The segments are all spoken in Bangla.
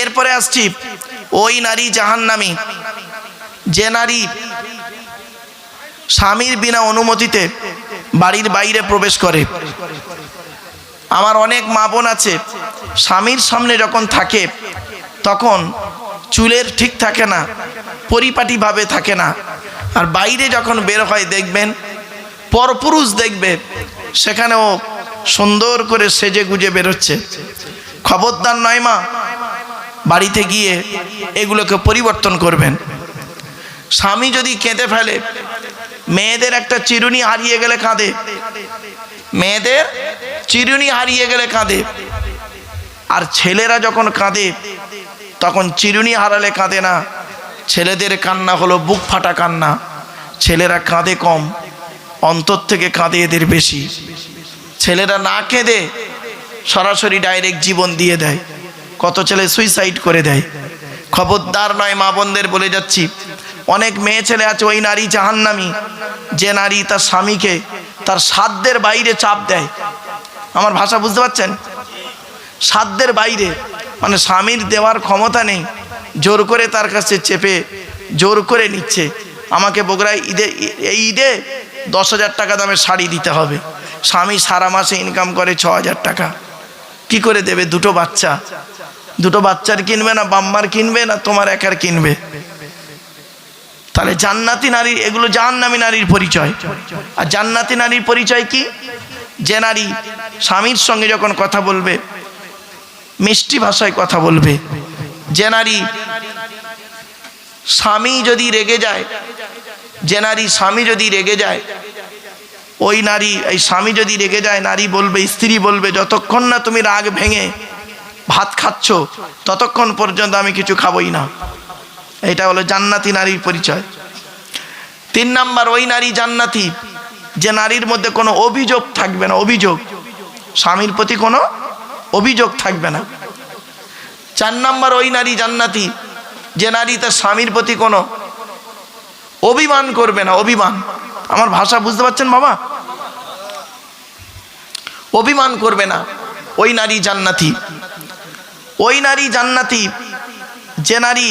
এরপরে আসছি ওই নারী জাহান্নামী যে নারী স্বামীর বিনা অনুমতিতে বাড়ির বাইরে প্রবেশ করে। আমার অনেক মা বোন আছে, স্বামীর সামনে যখন থাকে তখন চুলের ঠিক থাকে না, পরিপাটিভাবে থাকে না, আর বাইরে যখন বের হয় দেখবেন পরপুরুষ দেখবে সেখানেও সুন্দর করে সেজে গুজে বেরোচ্ছে। খবরদার নয় মা, বাড়িতে গিয়ে এগুলোকে পরিবর্তন করবেন। স্বামী যদি কেঁদে ফেলে, মেয়েদের একটা চিরুনি হারিয়ে গেলে কাঁদে, মেয়েদের চিরুনি হারিয়ে গেলে কাঁদে, আর ছেলেরা যখন কাঁদে তখন চিরুনি হারালে কাঁদে না, ছেলেদের কান্না হলো বুক ফাটা কান্না। ছেলেরা কাঁদে কম, অন্তর থেকে কাঁদে এদের বেশি। ছেলেরা না কেঁদে সরাসরি ডাইরেক্ট জীবন দিয়ে দেয়, কত ছেলে সুইসাইড করে দেয়। খবরদার নয় মা বোনদের বলে যাচ্ছি, অনেক মেয়ে ছেলে আছে ওই নারী জাহান্নামী যে নারী তার স্বামীকে তার সাধ্যের বাইরে চাপ দেয়। আমার ভাষা বুঝতে পারছেন? সাধ্যের বাইরে মানে স্বামীর দেওয়ার ক্ষমতা নেই, জোর করে তার কাছে চেপে জোর করে নিচ্ছে। আমাকে বগুড়ায় এই ঈদে 10,000 টাকা দামের শাড়ি দিতে হবে। স্বামী সারা মাসে ইনকাম করে 6,000 টাকা, কি করে দেবে? দুটো বাচ্চার কিনবে না, বাম্মার কিনবে না, তোমার একার কিনবে? তাহলে জান্নাতি নারী, এগুলো জাহান্নামী নারীর পরিচয়। আর জান্নাতি নারীর পরিচয় কি? যে নারী স্বামীর সঙ্গে যখন কথা বলবে মিষ্টি ভাষায় কথা বলবে। যে নারী স্বামী যদি রেগে যায়, যে নারী স্বামী যদি রেগে যায়, ওই নারী, এই স্বামী যদি রেগে যায়, নারী বলবে, স্ত্রী বলবে, যতক্ষণ না তুমি রাগ ভেঙে ভাত খাচ্ছ ততক্ষণ পর্যন্ত আমি কিছু খাবই না। এটা হলো জান্নাতি নারীর পরিচয়। 3 নাম্বার, ওই নারী জান্নাতি যে নারীর মধ্যে কোনো অভিযোগ থাকবে না, অভিযোগ, স্বামীর প্রতি কোনো অভিযোগ থাকবে না। 4 নাম্বার, ওই নারী জান্নাতি যে নারী তার স্বামীর প্রতি কোনো অভিমান করবে না, অভিমান। আমার ভাষা বুঝতে পারছেন বাবা? অভিমান করবে না, ওই নারী জান্নাতি। ওই নারী জান্নাতি যে নারী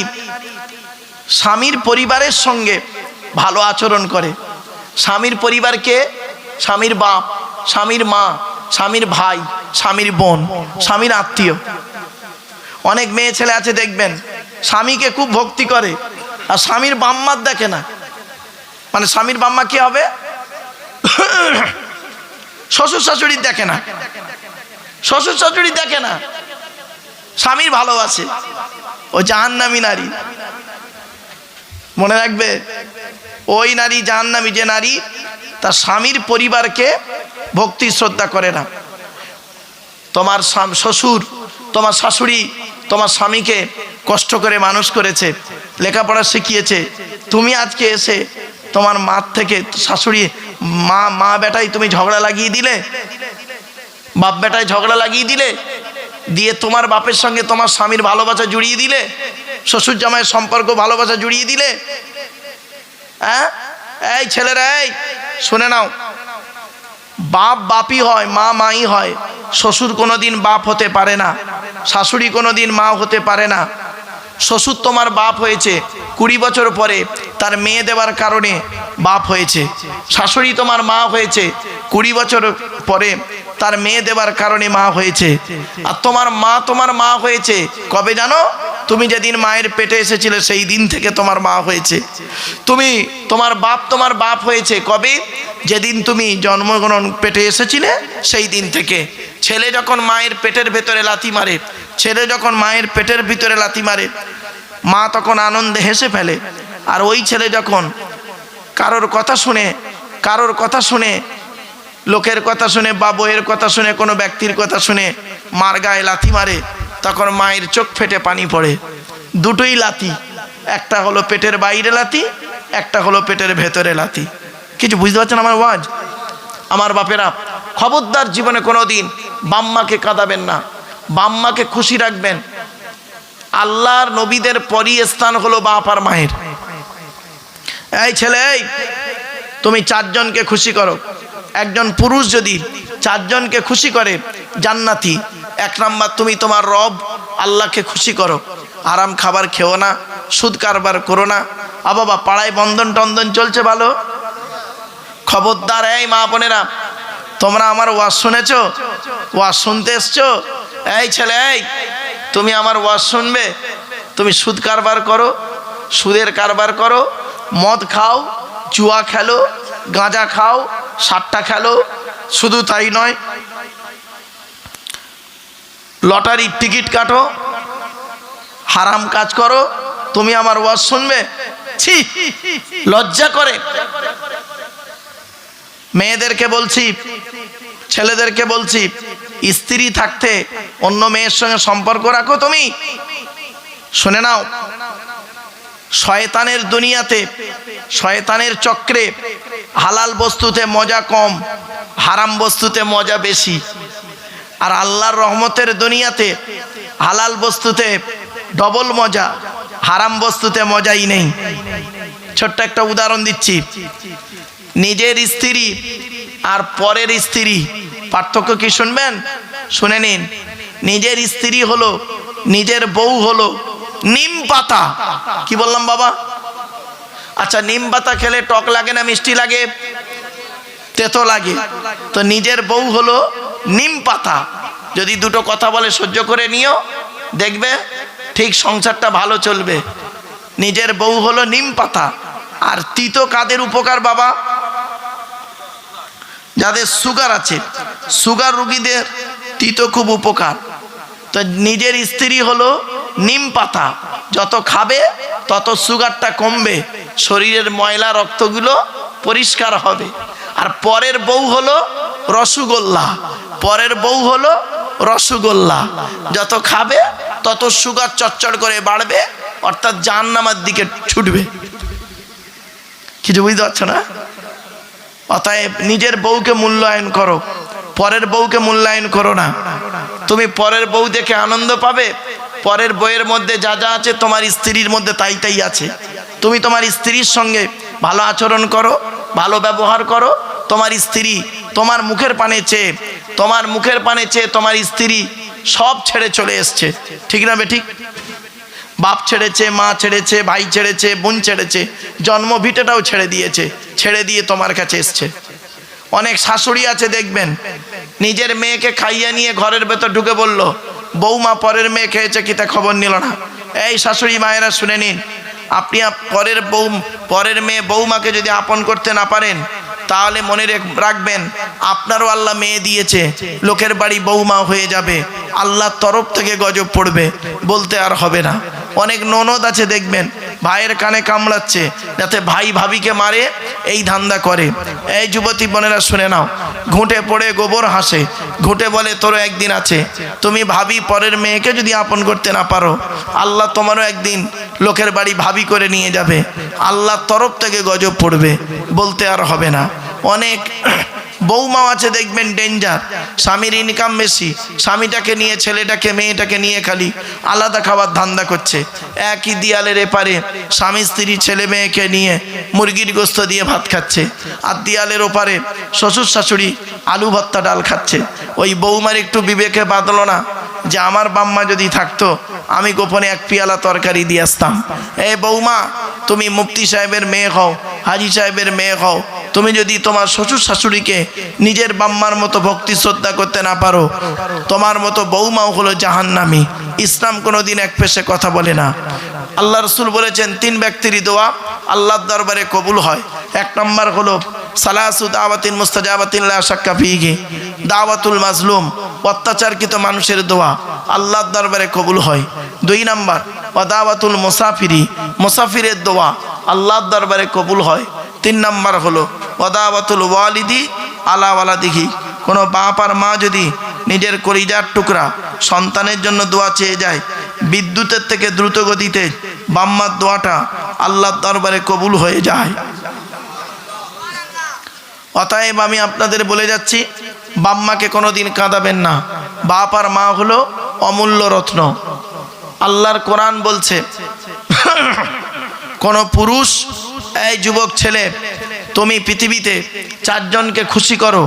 স্বামীর পরিবারের সঙ্গে ভালো আচরণ করে। স্বামীর পরিবারকে, স্বামীর বাপ, স্বামীর মা, স্বামীর ভাই, স্বামীর বোন, স্বামীর আত্মীয়। অনেক মেয়ে ছেলে আছে দেখবেন স্বামীকে খুব ভক্তি করে আর স্বামীর বাম্মার দেখে না। মানে স্বামীর বাম্মা কি হবে? শ্বশুর শাশুড়ি দেখে না, শ্বশুর শাশুড়ি দেখে না, স্বামীর ভালোবাসে। ও জাহান্নামী নারী, মনে রাখবে। ওই নারী জাহান্নামী যে নারী তার স্বামীর পরিবারকে ভক্তি শ্রদ্ধা করে না। তোমার শ্বশুর, তোমার শাশুড়ি তোমার স্বামীকে কষ্ট করে মানুষ করেছে, লেখাপড়া শিখিয়েছে। তুমি আজকে এসে তোমার মা থেকে শাশুড়ি, মা বেটাই তুমি ঝগড়া লাগিয়ে দিলে, বাপ বেটায় ঝগড়া লাগিয়ে দিলে, দিয়ে তোমার বাপের সঙ্গে তোমার স্বামীর ভালোবাসা জুড়িয়ে দিলে, শ্বশুর জামাইয়ের সম্পর্ক ভালোবাসা জুড়িয়ে দিলে। হ্যাঁ, এই ছেলেরা, এই শুনে নাও, বাপ বাপই হয়, মা মাই হয়। শ্বশুর কোনোদিন বাপ হতে পারে না, শাশুড়ি কোনোদিন মা হতে পারে না। শ্বশুর তোমার বাপ হয়েছে 20 বছর পরে তার মেয়ে দেওয়ার কারণে বাপ হয়েছে। শাশুড়ি তোমার মা হয়েছে 20 বছর পরে তার মেয়ে দেওয়ার কারণে মা হয়েছে। আর তোমার মা হয়েছে কবে জানো? তুমি যেদিন মায়ের পেটে এসেছিলে সেই দিন থেকে তোমার মা হয়েছে। তোমার বাপ হয়েছে কবে? যেদিন তুমি জন্মগ্রহণ পেটে এসেছিলে সেই দিন থেকে। ছেলে যখন মায়ের পেটের ভেতরে লাথি মারে, মা তখন আনন্দে হেসে ফেলে। আর ওই ছেলে যখন কারোর কথা শুনে, লোকের কথা শুনে বা বইয়ের কথা শুনে, কোনো ব্যক্তির কথা শুনে মার গায়ে লাথি মারে, তখন মায়ের চোখ ফেটে পানি পড়ে। দুটোই লাথি, একটা হলো পেটের বাইরে লাথি, একটা হলো পেটের ভেতরে লাথি। কিছু বুঝতে পারছেন আমার ওয়াজ? আমার বাপেরা, খবরদার জীবনে কোনোদিন বাম্মাকে কাঁদাবেন না, বাম্মাকে খুশি রাখবেন। আল্লাহর নবীদের পরই স্থান হলো বাপ আর মায়ের। এই ছেলে, এই তুমি 4 জনকে খুশি করো। একজন পুরুষ যদি 4 জনকে খুশি করে জান্নাতি। 1 নাম্বার, তুমি তোমার রব আল্লাহকে খুশি করো, আরাম খাবার খেও না, সুদ কারবার করো না। বাবা পাড়ায় বন্ধন টন্দন চলছে ভালো, খবরদার এই মা বোনেরা, তোমরা আমার ওয়াজ শুনেছো? ওয়াজ শুনতে এসছো? এই ছেলে, এই তুমি আমার ওয়াজ শুনবে? তুমি সুদ কারবার করো, সুদের কারবার করো, মদ খাও, জুয়া খেলো, গাঁজা খাও, সাট্টা খেলো, শুধু তাই নয় লটারির টিকিট কাটো, হারাম কাজ করো, তুমি আমার ওয়াজ শুনবে? ছি, লজ্জা করে। মেয়েদেরকে বলছি, ছেলেদেরকে বলছি, স্ত্রী থাকতে অন্য মেয়ের সঙ্গে সম্পর্ক রাখো তুমি? শুনে নাও, শয়তানের দুনিয়াতে, শয়তানের চক্রে হালাল বস্তুতে মজা কম, হারাম বস্তুতে মজা বেশি। আর আল্লাহর রহমতের দুনিয়াতে হালাল বস্তুতে ডবল মজা, হারাম বস্তুতে মজাই নেই। ছোট্ট একটা উদাহরণ দিচ্ছি, নিজের স্ত্রী আর পরের স্ত্রী পার্থক্য কি শুনবেন? শুনে নিন। নিজের স্ত্রী হলো, নিজের বউ হলো নিম পাতা। কি বললাম বাবা? আচ্ছা, নিম পাতা খেলে টক লাগে না মিষ্টি লাগে? তেতো লাগে। তো নিজের বউ হলো নিম পাতা। যদি দুটো কথা বলে সহ্য করে নিও, দেখবে ঠিক সংসারটা ভালো চলবে। নিজের বউ হলো নিম পাতা। আর তিতো কাদের উপকার বাবা? যাদের সুগার আছে, সুগার রোগীদের তিতো খুব উপকার। তো নিজের স্ত্রী হলো নিম পাতা, যত খাবে তত সুগারটা কমবে, শরীরের ময়লা রক্তগুলো পরিষ্কার হবে। আর পরের বউ হলো রসগোল্লা, পরের বউ হলো রসগোল্লা, যত খাবে তত সুগার চচ্চড় করে বাড়বে, অর্থাৎ জাহান্নামের দিকে ছুটবে। কিছু বুঝতে পারছো না? অতএব নিজের বউকে মূল্যায়ন করো, পরের বউকে মূল্যায়ন করো না। তুমি পরের বউ দেখে আনন্দ পাবে, পরের বউয়ের মধ্যে যা যা আছে তোমার স্ত্রীর মধ্যে তাই তাই আছে। তুমি তোমার স্ত্রীর সঙ্গে ভালো আচরণ করো, ভালো ব্যবহার করো। তোমার স্ত্রী তোমার মুখের পানে চেয়ে, তোমার মুখের পানে চেয়ে তোমার স্ত্রী সব ছেড়ে চলে এসছে, ঠিক না বে ঠিক? বাপ ছেড়েছে, মা ছেড়েছে, ভাই ছেড়েছে, বোন ছেড়েছে, জন্ম ভিটেটাও ছেড়ে দিয়েছে, ছেড়ে দিয়ে তোমার কাছে এসছে। অনেক শাশুড়ি আছে দেখবেন, নিজের মেয়েকে খাইয়ে নিয়ে ঘরের ভেতর ঢুকে বলল, বৌমা পরের মেয়ে খেয়েছে কি তা খবর নিল না। এই শাশুড়ি মায়েরা শুনে নিন, আপনি পরের মেয়ে বৌমাকে যদি আপন করতে না পারেন, তাহলে মনে রাখবেন আপনারও আল্লাহ মেয়ে দিয়েছে, লোকের বাড়ি বৌমা হয়ে যাবে, আল্লাহর তরফ থেকে গজব পড়বে, বলতে আর হবে না। অনেক ননদ আছে দেখবেন, ভাইয়ের কানে কামড়াচ্ছে যাতে ভাই ভাবিকে মারে, এই ধান্দা করে। এই যুবতী বোনেরা শুনে নাও, ঘুঁটে পড়ে গোবর হাসে, ঘুঁটে বলে তোরও একদিন আছে। তুমি ভাবি পরের মেয়েকে যদি আপন করতে না পারো, আল্লাহ তোমারও একদিন লোকের বাড়ি ভাবি করে নিয়ে যাবে, আল্লাহর তরফ থেকে গজব পড়বে, বলতে আর হবে না। অনেক বৌমাও আছে দেখবেন ডেঞ্জার, স্বামীর ইনকাম বেশি, স্বামীটাকে নিয়ে, ছেলেটাকে মেয়েটাকে নিয়ে খালি আলাদা খাবার ধান্দা করছে। একই দিয়ালের এপারে স্বামী স্ত্রী ছেলে মেয়েকে নিয়ে মুরগির গোস্ত দিয়ে ভাত খাচ্ছে, আর দিয়ালের ওপারে শ্বশুর শাশুড়ি আলু ভর্তা ডাল খাচ্ছে। ওই বৌমার একটু বিবেকে বাঁধলো না যে আমার বাম্মা যদি থাকতো আমি গোপনে এক পিয়ালা তরকারি দিয়ে আসতাম। এই বৌমা, তুমি মুফতি সাহেবের মেয়ে হও, হাজি সাহেবের মেয়ে হও, তুমি যদি তোমার শ্বশুর শাশুড়িকে নিজের বাম্মার মতো ভক্তি শ্রদ্ধা করতে না পারো, তোমার মতো বৌমাও হলো জাহান্নামী। ইসলাম কোনোদিন এক পেশে কথা বলে না। আল্লাহ রসুল বলেছেন 3 ব্যক্তিরই দোয়া আল্লাহর দরবারে কবুল হয়। 1 নম্বর হলো সালাসু দাওয়াতিন মুস্তাজাবাতিন লা শাক্কা ফিহি, দাওয়াতুল মাজলুম, অত্যাচারকৃত মানুষের দোয়া আল্লাহর দরবারে কবুল হয়। 2 নম্বর ওয়া দাওয়াতুল মুসাফিরি, মুসাফিরের দোয়া আল্লাহর দরবারে কবুল হয়। 3 নম্বর হলো ওয়া দাওয়াতুল ওয়ালিদি আলা ওয়ালাদিহি, কোনো বাপ আর মা যদি নিজের কলিজার টুকরা সন্তানের জন্য দোয়া চেয়ে যায়, বিদ্যুতের থেকে দ্রুত গতিতে বাম্মার দোয়াটা আল্লাহর দরবারে কবুল হয়ে যায়। অতএব আমি আপনাদের বলে যাচ্ছি, বাম্মাকে কোনোদিন কাঁদাবেন না। বাপ আর মা হলো অমূল্য রত্ন। আল্লাহর কোরআন বলছে, কোন পুরুষ, এই যুবক ছেলে, তুমি পৃথিবীতে চারজনকে খুশি করো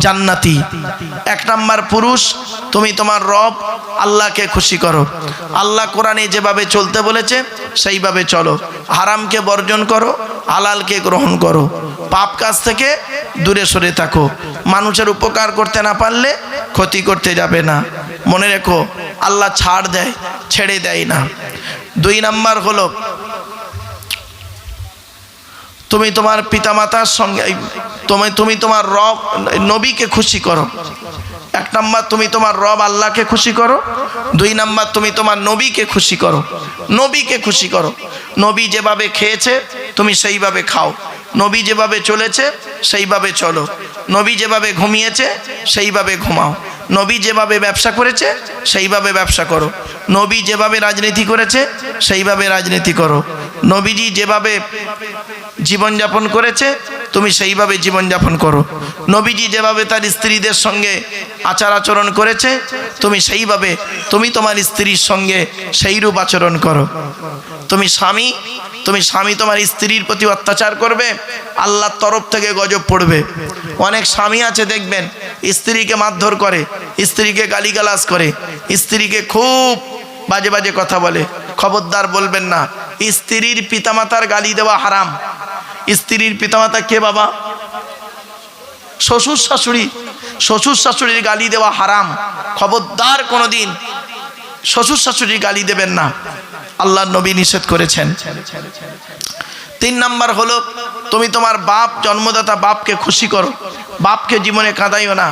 জান্নাতি। 1 নাম্বার পুরুষ, তুমি তোমার রব আল্লাহকে খুশি করো। আল্লাহ কোরআনে যেভাবে চলতে বলেছে সেইভাবে চলো। হারামকে বর্জন করো, হালালকে গ্রহণ করো। পাপ কাজ থেকে দূরে সরে থাকো। মানুষের উপকার করতে না পারলে ক্ষতি করতে যাবে না। মনে রেখো, আল্লাহ ছাড় দেয়, ছেড়ে দেয় না। 2 নাম্বার হলো তুমি তোমার পিতামাতার সঙ্গে তুমি তোমার রব নবীকে খুশি করো। 1 নাম্বার তুমি তোমার রব আল্লাহকে খুশি করো। 2 নাম্বার তুমি তোমার নবীকে খুশি করো। নবীকে খুশি করো। নবী যেভাবে খেয়েছে তুমি সেইভাবে খাও। নবী যেভাবে চলেছে সেইভাবে চলো। নবী যেভাবে ঘুমিয়েছে সেইভাবে ঘুমাও। নবী যেভাবে ব্যবসা করেছে সেইভাবে ব্যবসা করো। নবী যেভাবে রাজনীতি করেছে সেইভাবে রাজনীতি করো। নবীজি যেভাবে জীবনযাপন করেছে তুমি সেইভাবে জীবনযাপন করো। নবীজি যেভাবে তার স্ত্রীদের সঙ্গে আচার আচরণ করেছে তুমি সেইভাবে তুমি তোমার স্ত্রীর সঙ্গে সেইরূপ আচরণ করো। তুমি স্বামী তোমার স্ত্রীর প্রতি অত্যাচার করবে, আল্লাহর তরফ থেকে গজব পড়বে। অনেক স্বামী আছে দেখবেন স্ত্রীকে মারধর করে, স্ত্রীকে গালিগালাজ করে, স্ত্রীকে খুব বাজে বাজে কথা বলে। খবরদার বলবেন না। স্ত্রীর পিতামাতার গালি দেওয়া হারাম। স্ত্রীর পিতামাতা কে বাবা? শ্বশুর শাশুড়ি। শ্বশুর শাশুড়ির গালি দেওয়া হারাম। খবরদার কোনোদিন শ্বশুর শাশুড়ির গালি দেবেন না, আল্লাহর নবী নিষেধ করেছেন। 3 নাম্বার হলো তুমি তোমার বাপ জন্মদাতা বাপকে খুশি করো। বাপকে জীবনে কাঁদাইও না।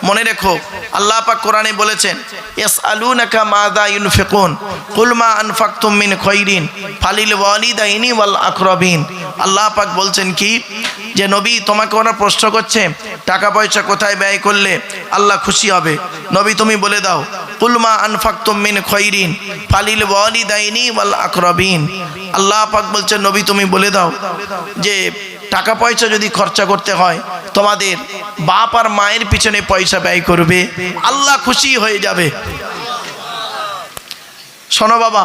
মনে রেখো, আল্লাহ পাক কোরআনে বলেছেন ইয়াসআলুনাকা মাযা ইউনফিকুন কুল মা আনফাকতুম মিন খায়রিন ফালিল ওয়ালিদাইনি ওয়াল আকরাবিন। আল্লাহ পাক বলছেন কি, যে নবী তোমাকে ওরা প্রশ্ন করছে টাকা পয়সা কোথায় ব্যয় করলে আল্লাহ খুশি হবে। নবী তুমি বলে দাও কুল মা আনফাকতুম মিন খায়রিন ফালিল ওয়ালিদাইনি ওয়াল আকরাবিন। আল্লাহ পাক বলছেন নবী তুমি বলে দাও যে টাকা পয়সা যদি খরচা করতে হয় তোমাদের বাপ আর মায়ের পিছনে পয়সা ব্যয় করবে, আল্লাহ খুশি হয়ে যাবে। শোনো বাবা,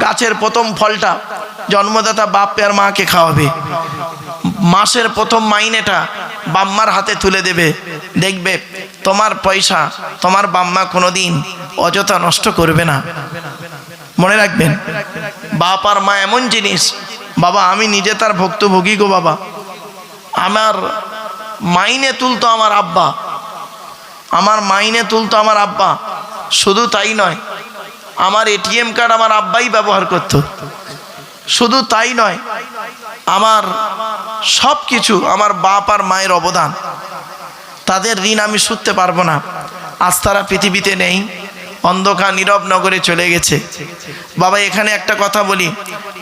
গাছের প্রথম ফলটা জন্মদাতা বাপ আর মাকে খাওয়াবে। মাসের প্রথম মাইনেটা বাম্মার হাতে তুলে দেবে। দেখবে তোমার পয়সা তোমার বাম্মা কোনোদিন অযথা নষ্ট করবে না। মনে রাখবেন, বাপ আর মা এমন জিনিস। বাবা আমি নিজে তার ভুক্তভোগী গো বাবা। আমার মাইনে তুলতো আমার আব্বা, আমার মাইনে তুলতো আমার আব্বা। শুধু তাই নয়, আমার এটিএম কার্ড আমার আব্বাই ব্যবহার করত। শুধু তাই নয়, আমার সব কিছু আমার বাপ আর মায়ের অবদান। তাদের ঋণ আমি শুধতে পারবো না। আজ তারা পৃথিবীতে নেই, অন্ধকার নীরব নগরে চলে গেছে। বাবা এখানে একটা কথা বলি,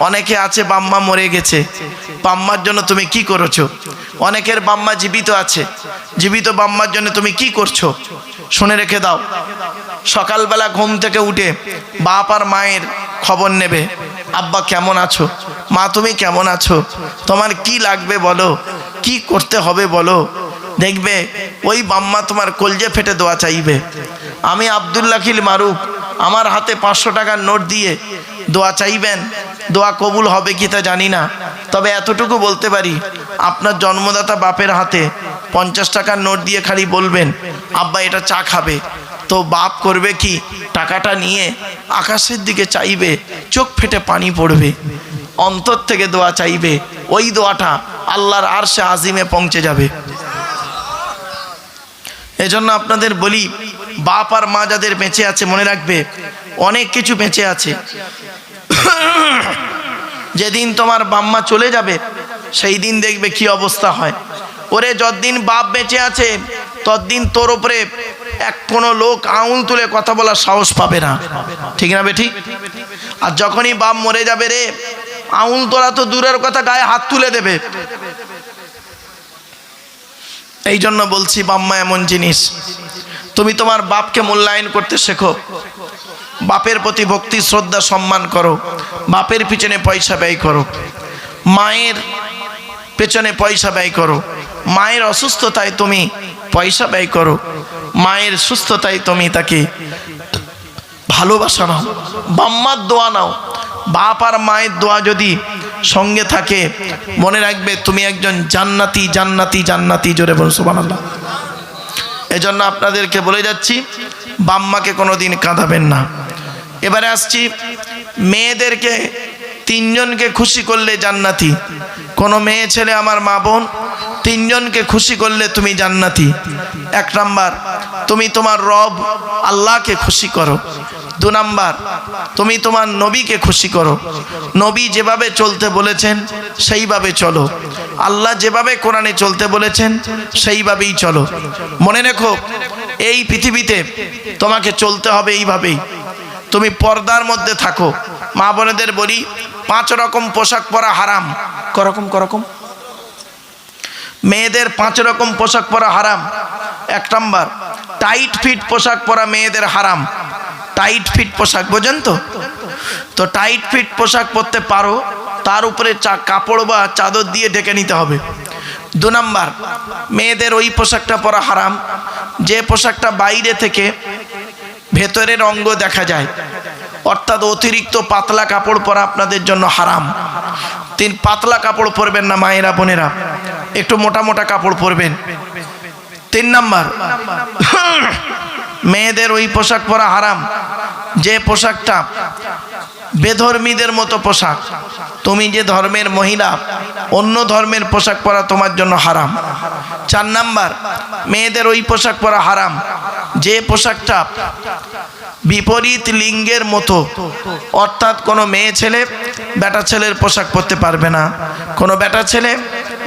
অনেকে আছে বাম্মা মরে গেছে, বাম্মার জন্য তুমি কি করেছো? অনেকের বাম্মা জীবিত আছে, জীবিত বাম্মার জন্য তুমি কি করছো? শুনে রেখে দাও, সকালবেলা ঘুম থেকে উঠে বাপ আর মায়ের খবর নেবে। আব্বা কেমন আছো? মা তুমি কেমন আছো? তোমার কি লাগবে বলো, কি করতে হবে বলো। দেখবে ওই বাম্মা তোমার কলজে ফেটে দোয়া চাইবে। আমি আব্দুল্লাহ খিল মারুফ আমার হাতে 500 টাকার নোট দিয়ে দোয়া চাইবেন, দোয়া কবুল হবে কি তা জানি না, তবে এতটুকু বলতে পারি আপনার জন্মদাতা বাপের হাতে 50 টাকার নোট দিয়ে খালি বলবেন আব্বা এটা চা খাবে, তো বাপ করবে কি টাকাটা নিয়ে আকাশের দিকে চাইবে, চোখ ফেটে পানি পড়বে, অন্তর থেকে দোয়া চাইবে। ওই দোয়াটা আল্লাহর আরশে আজিমে পৌঁছে যাবে। এজন্য আপনাদের বলি, বাপ আর মা যাদের বেঁচে আছে মনে রাখবে অনেক কিছু বেঁচে আছে। যেদিন তোমার বাম্মা চলে যাবে সেই দিন দেখবে কি অবস্থা হয়। ওরে যতদিন বাপ বেঁচে আছে ততদিন তোর উপরে কোনো লোক আঙুল তুলে কথা বলার সাহস পাবে না, ঠিক না বেঠিক? আর যখনই বাপ মরে যাবে রে, আঙুল তোলা তো দূরের কথা, গায়ে হাত তুলে দেবে। এই জন্য বলছি বাম্মা এমন জিনিস, তুমি তোমার বাপকে মূল্যায়ন করতে শেখো। বাপের প্রতি ভক্তি শ্রদ্ধা সম্মান করো। বাপের পিছনে পয়সা ব্যয় করো, মায়ের পেছনে পয়সা ব্যয় করো। মায়ের অসুস্থতায় তুমি পয়সা ব্যয় করো, মায়ের সুস্থতায় তুমি তাকে ভালোবাসা নাও, বাম্মার দোয়া নাও। বাপ আর মায়ের দোয়া যদি সঙ্গে থাকে, মনে রাখবে তুমি একজন জান্নাতি জান্নাতি জান্নাতি। জোরে বলুন সুবহানাল্লাহ। এজন্য আপনাদেরকে বলে যাচ্ছি, বাম্মাকে কোনোদিন কাঁদাবেন না। এবারে আসছি, মেয়েদেরকে তিনজনকে খুশি করলে জান্নাতি। কোনো মেয়ে ছেলে আমার মা বোন তিনজনকে খুশি করলে তুমি জান্নাতি। এক নাম্বার, তুমি তোমার রব আল্লাহকে খুশি করো। দু নাম্বার, তুমি তোমার নবীকে খুশি করো। নবী যেভাবে চলতে বলেছেন সেইভাবে চলো। আল্লাহ যেভাবে কোরআনে চলতে বলেছেন সেইভাবেই চলো। মনে রেখো, এই পৃথিবীতে তোমাকে চলতে হবে এইভাবেই। তুমি পর্দার মধ্যে থাকো। মা বোনেদের বলি, 5 রকম পোশাক পরা হারাম। করকম মেয়েদের 5 রকম পোশাক পরা হারাম। 1 নাম্বার, টাইট ফিট পোশাক পরা মেয়েদের হারাম। টাইট ফিট পোশাক বোঝেন তো? তো টাইট ফিট পোশাক পরতে পারো, তার উপরে কাপড় বা চাদর দিয়ে ঢেকে নিতে হবে। 2 নাম্বার, মেয়েদের ওই পোশাকটা পরা হারাম যে পোশাকটা বাইরে থেকে ভেতরের অঙ্গ দেখা যায়, অর্থাৎ অতিরিক্ত পাতলা কাপড় পরা আপনাদের জন্য হারাম। পাতলা কাপড় পরবেন না মায়েরা বোনেরা, একটু মোটা মোটা কাপড় পরবেন। 3 নাম্বার, মেয়েদের ওই পোশাক পরা হারাম যে পোশাকটা বেধর্মীদের মতো পোশাক। তুমি যে ধর্মের মহিলা, অন্য ধর্মের পোশাক পরা তোমার জন্য হারাম। 4 নাম্বার, মেয়েদের ওই পোশাক পরা হারাম যে পোশাকটা বিপরীত লিঙ্গের মতো, অর্থাৎ কোনো মেয়ে ছেলে বেটা ছেলের পোশাক পরতে পারবে না, কোনো বেটা ছেলে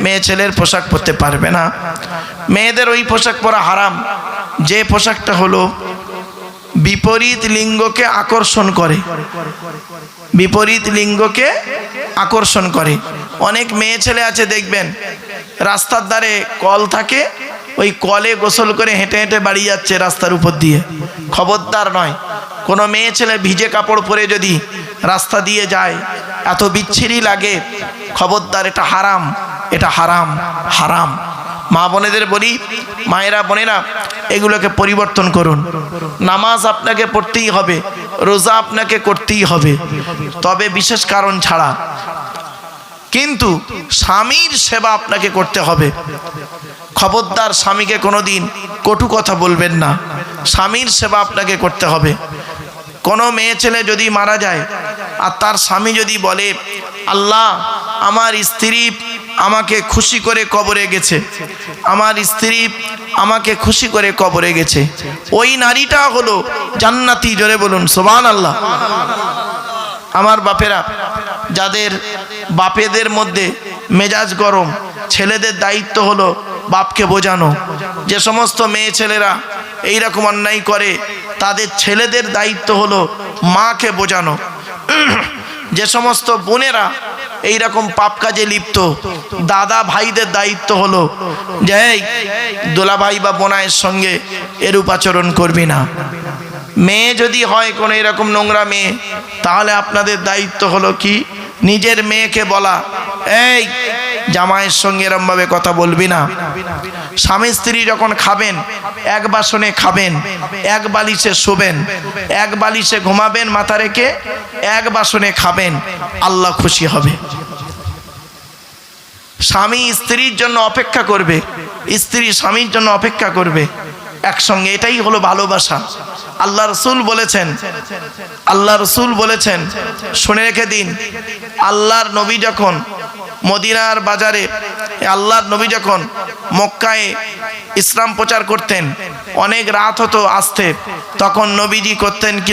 মেয়ে ছেলের পোশাক পরতে পারবে না। মেয়েদের ওই পোশাক পরা হারাম যে পোশাকটা হলো বিপরীত লিঙ্গকে আকর্ষণ করে। বিপরীত লিঙ্গকে আকর্ষণ করে। অনেক মেয়ে ছেলে আছে দেখবেন, রাস্তার ধারে কল থাকে, ওই কলে গোসল করে হেঁটে হেঁটে বাড়ি যাচ্ছে রাস্তার উপর দিয়ে। খবরদার নয়, কোনো মেয়ে ছেলে ভিজে কাপড় পরে যদি রাস্তা দিয়ে যায়, এত বিচ্ছিরি লাগে। খবরদার, এটা হারাম, এটা হারাম, হারাম। মা বোনেদের বলি, মায়েরা বোনেরা এগুলোকে পরিবর্তন করুন। নামাজ আপনাকে পড়তেই হবে, রোজা আপনাকে করতেই হবে, তবে বিশেষ কারণ ছাড়া। কিন্তু স্বামীর সেবা আপনাকে করতে হবে। খবরদার, স্বামীকে কোনোদিন কটু কথা বলবেন না। স্বামীর সেবা আপনাকে করতে হবে। কোনো মেয়ে ছেলে যদি মারা যায় আর তার স্বামী যদি বলে, আল্লাহ আমার স্ত্রী আমাকে খুশি করে কবরে গেছে, আমার স্ত্রী আমাকে খুশি করে কবরে গেছে, ওই নারীটা হলো জান্নাতি। জোরে বলুন সুবহানাল্লাহ। আমার বাপেরা, যাদের বাপেদের মধ্যে মেজাজ গরম, ছেলেদের দায়িত্ব হলো বাপকে বোঝানো। যে সমস্ত মেয়ে ছেলেরা এইরকম অন্যায় করে, তাদের ছেলেদের দায়িত্ব হলো মাকে বোঝানো। যে সমস্ত বোনেরা এইরকম পাপ কাজে লিপ্ত, দাদা ভাইদের দায়িত্ব হলো যে দোলা ভাই বা বোনায়ের সঙ্গে এরূপ আচরণ করবি না। মেয়ে যদি হয় কোনো এরকম নোংরা মেয়ে, তাহলে আপনাদের দায়িত্ব হলো কি, নিজের মেয়েকে বলা, এই জামাইয়ের সঙ্গে এরমভাবে কথা বলবি না। স্বামী স্ত্রী যখন খাবেন, এক বাসনে খাবেন, এক বালিশে শোবেন, এক বালিশে ঘুমাবেন মাথা রেখে, এক বাসনে খাবেন, আল্লাহ খুশি হবে। স্বামী স্ত্রীর জন্য অপেক্ষা করবে, স্ত্রী স্বামীর জন্য অপেক্ষা করবে একসঙ্গে। এটাই হলো ভালোবাসা। আল্লাহ রসুল বলেছেন, আল্লাহ রসুল বলেছেন, শুনে রেখে দিন, আল্লাহর নবী যখন মদিনার বাজারে, আল্লাহর নবী যখন মক্কায় ইসলাম প্রচার করতেন, অনেক রাত হতো আসতে, তখন নবীজি করতেন কি,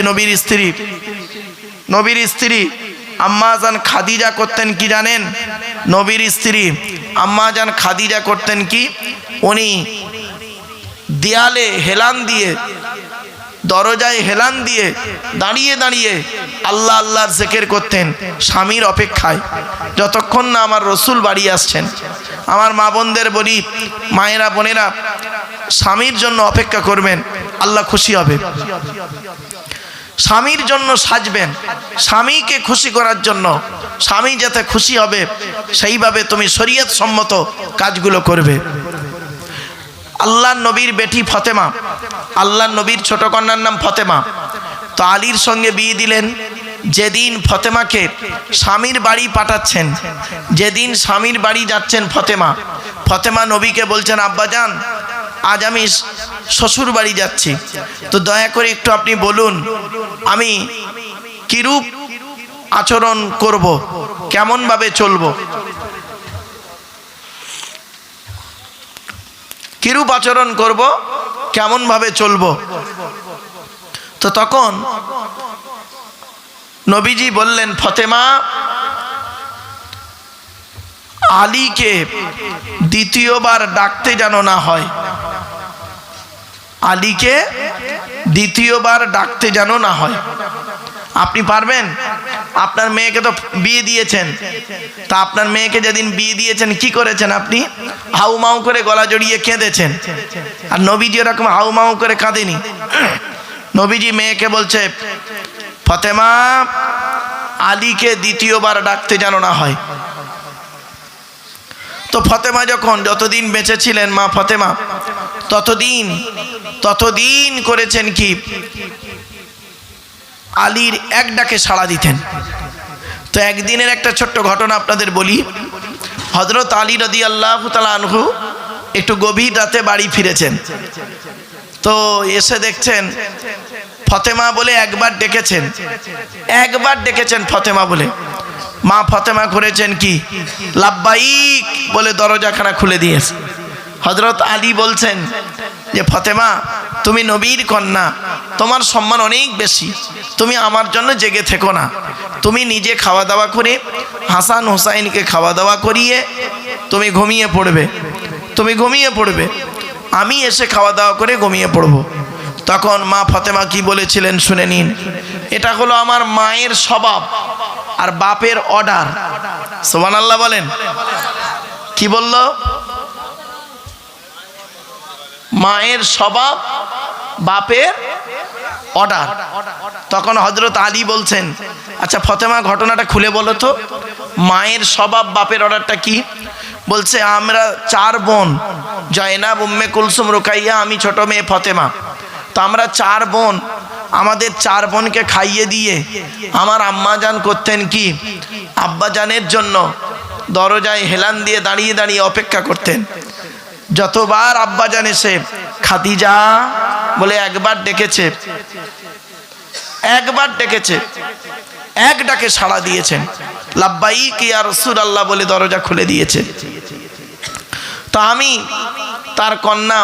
নবীর স্ত্রী আম্মা জান খাদিজা করতেন কি জানেন? নবীর স্ত্রী আম্মা জান খাদিজা করতেন কি, উনি দেয়ালে হেলান দিয়ে, দরজায় হেলান দিয়ে দাঁড়িয়ে দাঁড়িয়ে আল্লাহ আল্লাহর জিকির করতেন স্বামীর অপেক্ষায়, যতক্ষণ না আমার রসুল বাড়ি আসছেন। আমার মা বোনদের বলি, মায়েরা বোনেরা, স্বামীর জন্য অপেক্ষা করবেন, আল্লাহ খুশি হবে। স্বামীর জন্য সাজবেন, স্বামীকে খুশি করার জন্য, স্বামী যাতে খুশি হবে সেইভাবে তুমি শরীয়ত সম্মত কাজগুলো করবে। আল্লাহর নবীর বেটি ফতেমা, আল্লাহর নবীর ছোট কন্যার নাম ফতেমা, তো আলীর সঙ্গে বিয়ে দিলেন। যেদিন ফতেমাকে স্বামীর বাড়ি পাঠাচ্ছেন, যেদিন স্বামীর বাড়ি যাচ্ছেন ফতেমা নবীকে বলছেন, আব্বাজান আজ আমি শ্বশুর বাড়ি যাচ্ছি, তো দয়া করে একটু আপনি বলুন আমি কিরূপ আচরণ করব, কেমন ভাবে চলবো, কিরূপ আচরণ করব, কেমন ভাবে চলবো। তো তখন নবীজি বললেন, ফতেমা আলীকে দ্বিতীয়বার ডাকতে যেন না হয়, আলীকে দ্বিতীয়বার ডাকতে যেন না হয়। আপনি পারবেন? আপনার মেয়েকে তো বিয়ে দিয়েছেন, তা আপনার মেয়েকে যেদিন বিয়ে দিয়েছেন কি করেছেন? আপনি হাউমাউ করে গলা জড়িয়ে কেঁদেছেন, আর নবীজি এরকম হাউমাউ করে কাঁদেনি। নবীজি মেয়েকে বলছে, ফতেমা আলীকে দ্বিতীয়বার ডাকতে যেন না হয়। তো ফতেমা যখন যতদিন বেঁচে ছিলেন মা ফতেমা ততদিন করেছেন কি, আলীর এক ডাকে সাড়া দিতেন। তো একদিনের একটা ছোট্ট ঘটনা আপনাদের বলি। হযরত আলী রাদিয়াল্লাহু তাআলা আনহু একটু গভীর রাতে বাড়ি ফিরেছেন, তো এসে দেখছেন ফতেমা বলে একবার ডেকেছেন ফতেমা বলে। মা ফতেমা করেছেন কি, লাব্বাইক বলে দরজাখানা খুলে দিয়েছে। হযরত আলী বলছেন যে, ফতেমা তুমি নবীর কন্যা, তোমার সম্মান অনেক বেশি, তুমি আমার জন্য জেগে থেকো না, তুমি নিজে খাওয়া দাওয়া করে হাসান হুসাইনকে খাওয়া দাওয়া করিয়ে তুমি ঘুমিয়ে পড়বে, আমি এসে খাওয়া দাওয়া করে ঘুমিয়ে পড়ব। তখন মা ফতেমা কি বলেছিলেন শুনে নিন। এটা হলো আমার মায়ের স্বভাব আর বাপের অর্ডার। সুবহানাল্লাহ বলেন। কি বলল? মায়ের স্বভাব, বাপের অর্ডার। তখন হযরত আলী বলছেন, আচ্ছা ফতেমা ঘটনাটা খুলে বলো তো, মায়ের স্বভাব বাপের অর্ডারটা কি? বলছে, আমরা 4 বোন, জয়নাব, উম্মে কুলসুম, রুকাইয়া, আমি ছোট মেয়ে ফতেমা। তো আমরা 4 বোন, আমাদের 4 বোনকে খাইয়ে দিয়ে আমার আম্মাজান করতেন কি, আব্বাজানের জন্য দরজায় হেলান দিয়ে দাঁড়িয়ে দাঁড়িয়ে অপেক্ষা করতেন। যতবার আব্বাজান এসে খাদিজা বলে একবার ডেকেছে, এক ডাকে সাড়া দিয়েছেন, লাব্বাইক ইয়া রাসূলুল্লাহ বলে দরজা খুলে দিয়েছে। তো আমি তার কন্যা,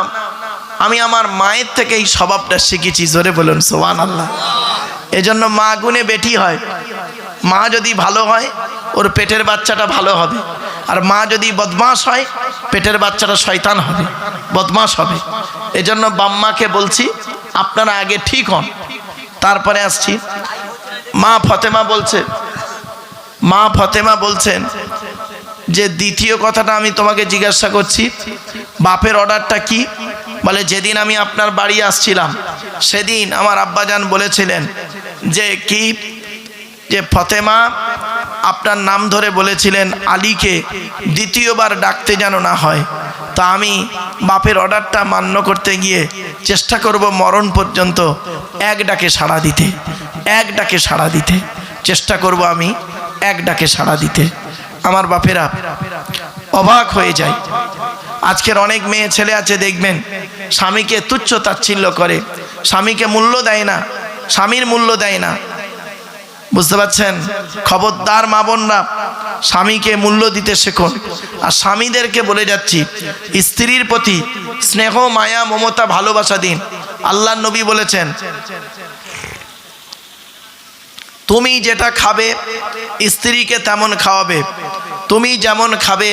আমি আমার মায়ের থেকে এই স্বভাবটা শিখেছি। জোরে বলুন সুবহানাল্লাহ। এজন্য মা গুণে বেটি হয়। মা যদি ভালো হয় ওর পেটের বাচ্চাটা ভালো হবে, আর মা যদি বদমাশ হয় পেটের বাচ্চাটা শয়তান হবে, বদমাশ হবে। এজন্য বাম্মাকে বলছি আপনারা আগে ঠিক হন, তারপরে আসছি। মা ফতেমা বলছেন যে দ্বিতীয় কথাটা আমি তোমাকে জিজ্ঞাসা করছি, বাপের অর্ডারটা কি? বলে, যেদিন আমি আপনার বাড়ি আসছিলাম সেদিন আমার আব্বাজান বলেছিলেন যে কি, যে ফতেমা আপনার নাম ধরে বলেছিলেন আলীকে দ্বিতীয়বার ডাকতে যেন না হয়। তা আমি বাপের অর্ডারটা মান্য করতে গিয়ে চেষ্টা করব মরণ পর্যন্ত এক ডাকে সাড়া দিতে, চেষ্টা করব আমি এক ডাকে সাড়া দিতে। আমার বাপেরা অবাক হয়ে যায়। আজকের অনেক মেয়ে ছেলে আছে দেখবেন, স্বামীকে তুচ্ছ তাচ্ছিল্য করে, স্বামীকে মূল্য দেয় না, স্বামীর মূল্য দেয় না। বুঝতে পারছেন? খবরদার মা বোনরা, স্বামীকে মূল্য দিতে শেখুন। আর স্বামীদেরকে বলে যাচ্ছি, স্ত্রীর প্রতি স্নেহ, মায়া, মমতা, ভালোবাসা দিন। আল্লাহর নবী বলেছেন, তুমি যেটা খাবে স্ত্রীকে তেমন খাওয়াবে, তুমি যেমন খাবে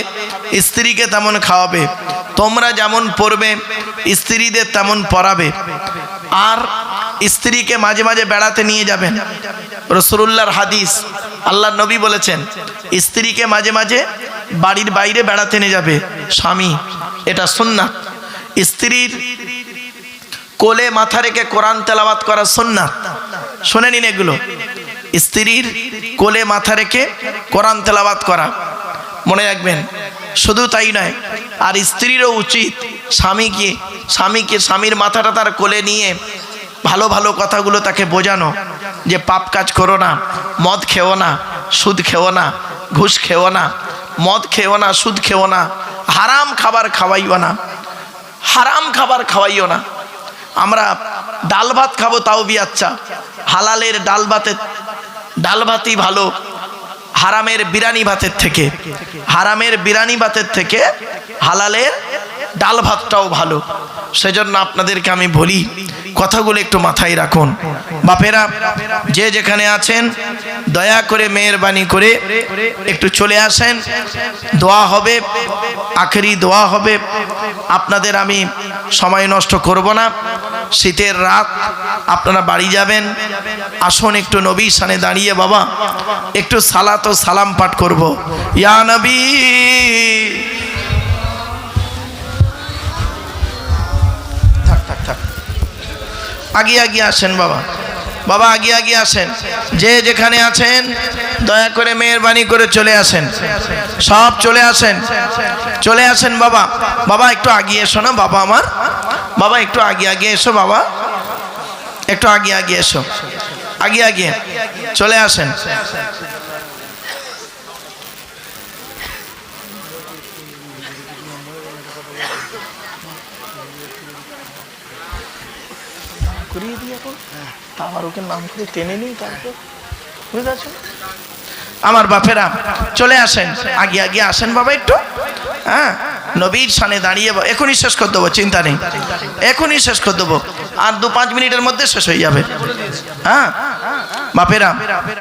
স্ত্রীকে তেমন খাওয়াবে, তোমরা যেমন পড়বে স্ত্রীদের তেমন পড়াবে। আর স্ত্রীকে মাঝে মাঝে বেড়াতে নিয়ে যাবেন। রাসূলুল্লাহর হাদিস, আল্লাহর নবী বলেছেন স্ত্রীকে মাঝে মাঝে বাড়ির বাইরে বেড়াতে নিয়ে যাবে স্বামী, এটা সুন্নাত। স্ত্রীর কোলে মাথা রেখে কোরআন তেলাওয়াত করা সুন্নাত। শুনে নিন এগুলো, স্ত্রীর কোলে মাথা রেখে কোরআন তেলাওয়াত করা, মনে রাখবেন। শুধু তাই নয়, আর স্ত্রীরও উচিত স্বামীকে স্বামীর মাথাটা তার কোলে নিয়ে ভালো ভালো কথাগুলো তাকে বোঝানো। যে পাপ কাজ করো না, মদ খেও না, সুদ খেও না, ঘুষ খেও না, মদ খেও না, সুদ খেও না, হারাম খাবার খাওয়াইও না, হারাম খাবার খাওয়াইও না। আমরা ডাল ভাত খাবো তাও বিয়াচ্ছা, হালালের ডাল ভাতই ভালো হারামের বিরানি ভাতের থেকে, হারামের বিরানি ভাতের থেকে হালালের ডাল ভাতটাও ভালো। সেজন্য আপনাদেরকে আমি বলি, কথাগুলো একটু মাথায় রাখুন। বাপেরা যে যেখানে আছেন দয়া করে মেহেরবানি করে একটু চলে আসেন, দোয়া হবে, আখেরি দোয়া হবে। আপনাদের আমি সময় নষ্ট করব না, শীতের রাত, আপনারা বাড়ি যাবেন। আসুন একটু নবী শানে দাঁড়িয়ে বাবা একটু সালাত ও সালাম পাঠ করব। ইয়া নবী, আগিয়ে আগিয়ে আসেন বাবা, বাবা আগিয়ে আগিয়ে আসেন। যে যেখানে আছেন দয়া করে মেহেরবানি করে চলে আসেন, সব চলে আসেন, চলে আসেন বাবা। বাবা একটু আগিয়ে এসো না বাবা আমার, বাবা একটু আগিয়ে আগিয়ে এসো বাবা, একটু আগিয়ে আগিয়ে এসো, আগিয়ে আগিয়ে চলে আসেন। করিয়ে দিই এখন, আমার ওকে নাম করে টেনে নিই, তারপর বুঝতে পারছেন। আমার বাপেরা চলে আসেন, আগে আগে আসেন বাবা একটু। হ্যাঁ, নবীর সামনে দাঁড়িয়ে এখনই শেষ করে দেবো, চিন্তা নেই, এখনই শেষ করে দেবো, আর 2-5 মিনিটের মধ্যে শেষ হয়ে যাবে। হ্যাঁ বাপেরা।